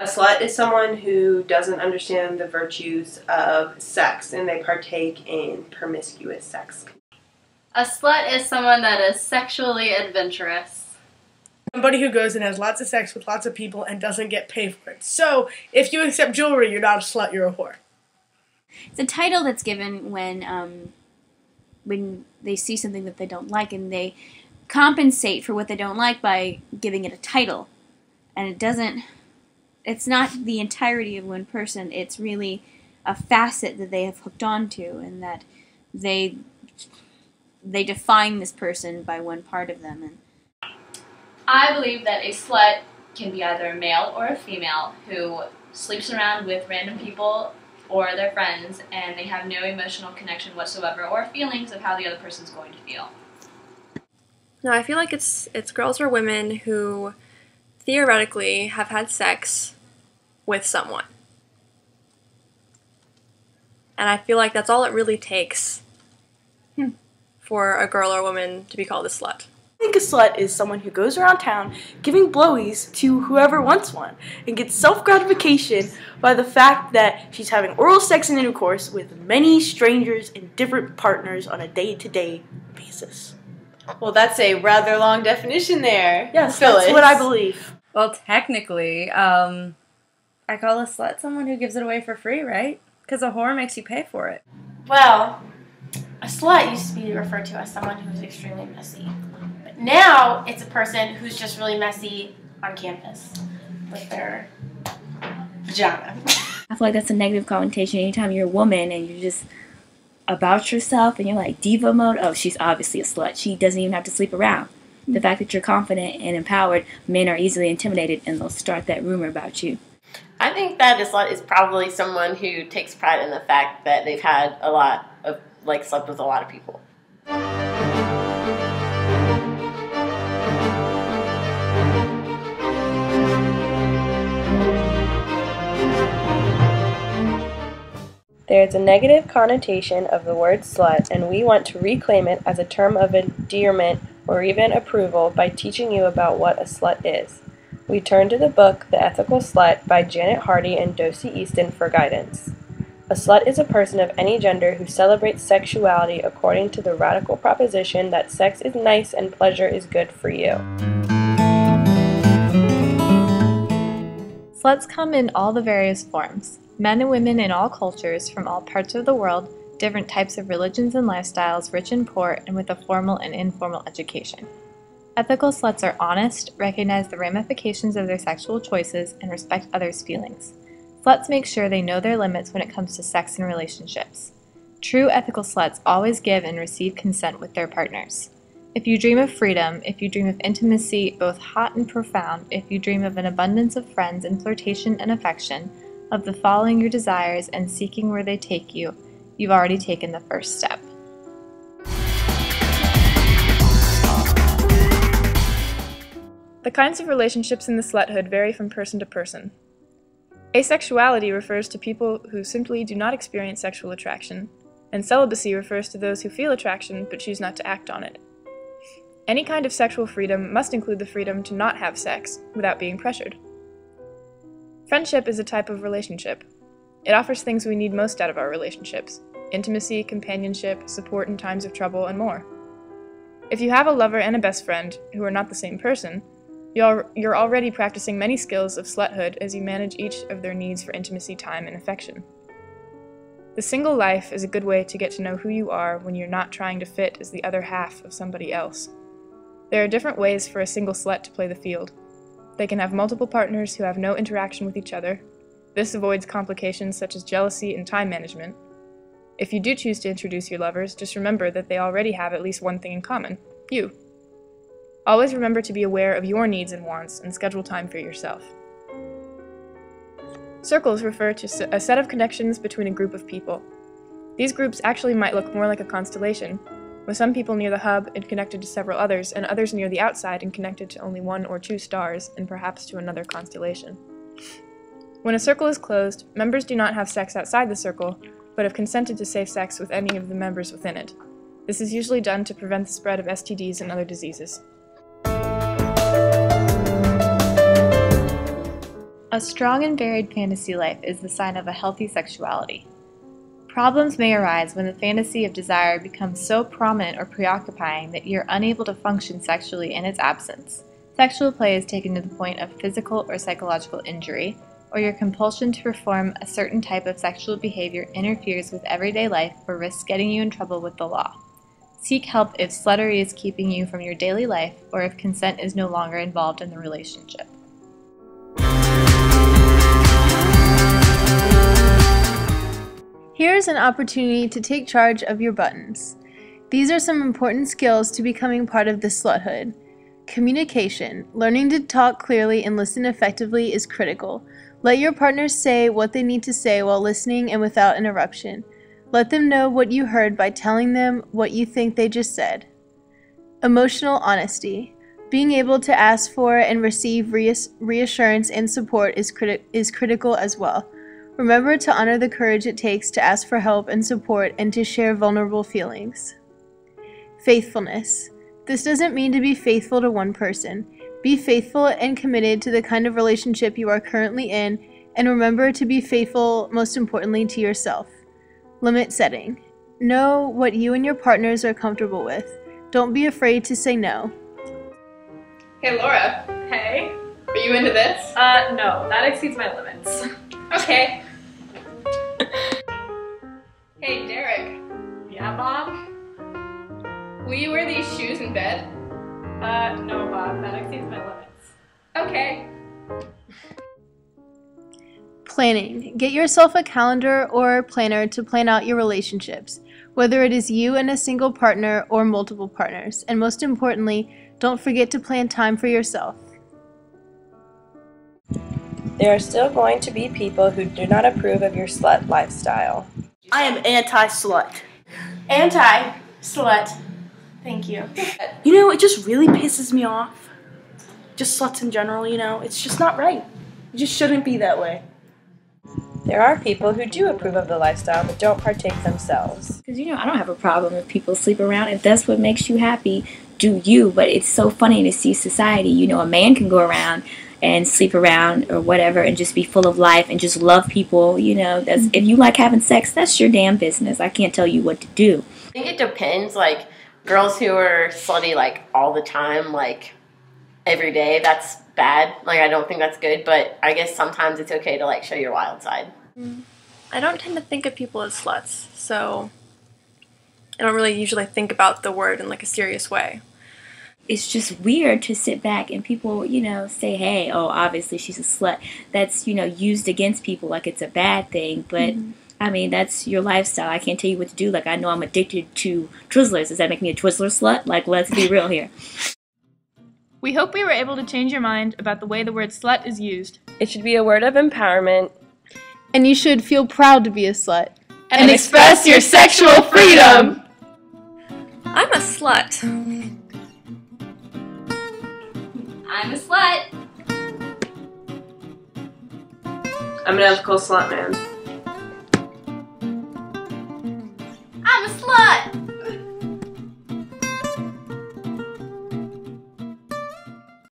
A slut is someone who doesn't understand the virtues of sex and they partake in promiscuous sex. A slut is someone that is sexually adventurous. Somebody who goes and has lots of sex with lots of people and doesn't get paid for it. So, if you accept jewelry, you're not a slut, you're a whore. It's a title that's given when they see something that they don't like and they compensate for what they don't like by giving it a title. And it's not the entirety of one person, it's really a facet that they have hooked onto and that they define this person by one part of them. And I believe that a slut can be either a male or a female who sleeps around with random people or their friends and they have no emotional connection whatsoever or feelings of how the other person's going to feel. No, I feel like it's girls or women who theoretically have had sex with someone. And I feel like that's all it really takes for a girl or woman to be called a slut. I think a slut is someone who goes around town giving blowies to whoever wants one and gets self-gratification by the fact that she's having oral sex and intercourse with many strangers and different partners on a day-to-day basis. Well, that's a rather long definition there. Yes, Phyllis. that's what I believe. Well, technically, I call a slut someone who gives it away for free, right? Because a whore makes you pay for it. Well, a slut used to be referred to as someone who's extremely messy. But now it's a person who's just really messy on campus with their vagina. I feel like that's a negative connotation anytime you're a woman and you're just about yourself and you're like diva mode. Oh, she's obviously a slut. She doesn't even have to sleep around. The fact that you're confident and empowered, men are easily intimidated and they'll start that rumor about you. I think that a slut is probably someone who takes pride in the fact that they've had a lot of, slept with a lot of people. There is a negative connotation of the word slut, and we want to reclaim it as a term of endearment or even approval by teaching you about what a slut is. We turn to the book The Ethical Slut by Janet Hardy and Dossie Easton for guidance. A slut is a person of any gender who celebrates sexuality according to the radical proposition that sex is nice and pleasure is good for you. Sluts come in all the various forms. Men and women in all cultures, from all parts of the world, different types of religions and lifestyles, rich and poor, and with a formal and informal education. Ethical sluts are honest, recognize the ramifications of their sexual choices, and respect others' feelings. Sluts make sure they know their limits when it comes to sex and relationships. True ethical sluts always give and receive consent with their partners. If you dream of freedom, if you dream of intimacy, both hot and profound, if you dream of an abundance of friends and flirtation and affection, of the following your desires and seeking where they take you, you've already taken the first step. The kinds of relationships in the sluthood vary from person to person. Asexuality refers to people who simply do not experience sexual attraction, and celibacy refers to those who feel attraction but choose not to act on it. Any kind of sexual freedom must include the freedom to not have sex without being pressured. Friendship is a type of relationship. It offers things we need most out of our relationships: intimacy, companionship, support in times of trouble, and more. If you have a lover and a best friend who are not the same person, you're already practicing many skills of sluthood as you manage each of their needs for intimacy, time, and affection. The single life is a good way to get to know who you are when you're not trying to fit as the other half of somebody else. There are different ways for a single slut to play the field. They can have multiple partners who have no interaction with each other. This avoids complications such as jealousy and time management. If you do choose to introduce your lovers, just remember that they already have at least one thing in common: you. Always remember to be aware of your needs and wants and schedule time for yourself. Circles refer to a set of connections between a group of people. These groups actually might look more like a constellation, with some people near the hub and connected to several others, and others near the outside and connected to only one or two stars, and perhaps to another constellation. When a circle is closed, members do not have sex outside the circle, but have consented to safe sex with any of the members within it. This is usually done to prevent the spread of STDs and other diseases. A strong and varied fantasy life is the sign of a healthy sexuality. Problems may arise when the fantasy of desire becomes so prominent or preoccupying that you're unable to function sexually in its absence. Sexual play is taken to the point of physical or psychological injury, or your compulsion to perform a certain type of sexual behavior interferes with everyday life or risks getting you in trouble with the law. Seek help if sluttery is keeping you from your daily life or if consent is no longer involved in the relationship. Here is an opportunity to take charge of your buttons. These are some important skills to becoming part of the sluthood. Communication. Learning to talk clearly and listen effectively is critical. Let your partners say what they need to say while listening and without interruption. Let them know what you heard by telling them what you think they just said. Emotional honesty. Being able to ask for and receive reassurance and support is critical as well. Remember to honor the courage it takes to ask for help and support and to share vulnerable feelings. Faithfulness. This doesn't mean to be faithful to one person. Be faithful and committed to the kind of relationship you are currently in, and remember to be faithful, most importantly, to yourself. Limit setting. Know what you and your partners are comfortable with. Don't be afraid to say no. Hey Laura. Hey. Are you into this? No, that exceeds my limits. Okay. Hey Derek. Yeah, Bob? Will you wear these shoes in bed? No, Bob, that exceeds my limits. Okay. Planning. Get yourself a calendar or planner to plan out your relationships, whether it is you and a single partner or multiple partners. And most importantly, don't forget to plan time for yourself. There are still going to be people who do not approve of your slut lifestyle. I am anti-slut. Anti-slut. Thank you. You know, it just really pisses me off. Just sluts in general, you know, it's just not right. It just shouldn't be that way. There are people who do approve of the lifestyle but don't partake themselves. Because, I don't have a problem if people sleep around. If that's what makes you happy, do you. But it's so funny to see society. A man can go around and sleep around or whatever and just be full of life and just love people. That's if you like having sex, that's your damn business. I can't tell you what to do. I think it depends. Like, girls who are slutty, like, all the time, like, every day, that's bad. Like, I don't think that's good. But I guess sometimes it's okay to, like, show your wild side. I don't tend to think of people as sluts, so I don't really usually think about the word in, like, a serious way. It's just weird to sit back and people, say, hey, oh, obviously she's a slut. That's, used against people like it's a bad thing. But, I mean, that's your lifestyle. I can't tell you what to do. Like, I know I'm addicted to Twizzlers. Does that make me a Twizzler slut? Like, let's be real here. We hope we were able to change your mind about the way the word slut is used. It should be a word of empowerment. And you should feel proud to be a slut. And express your sexual freedom! I'm a slut. I'm a slut. I'm an ethical slut man.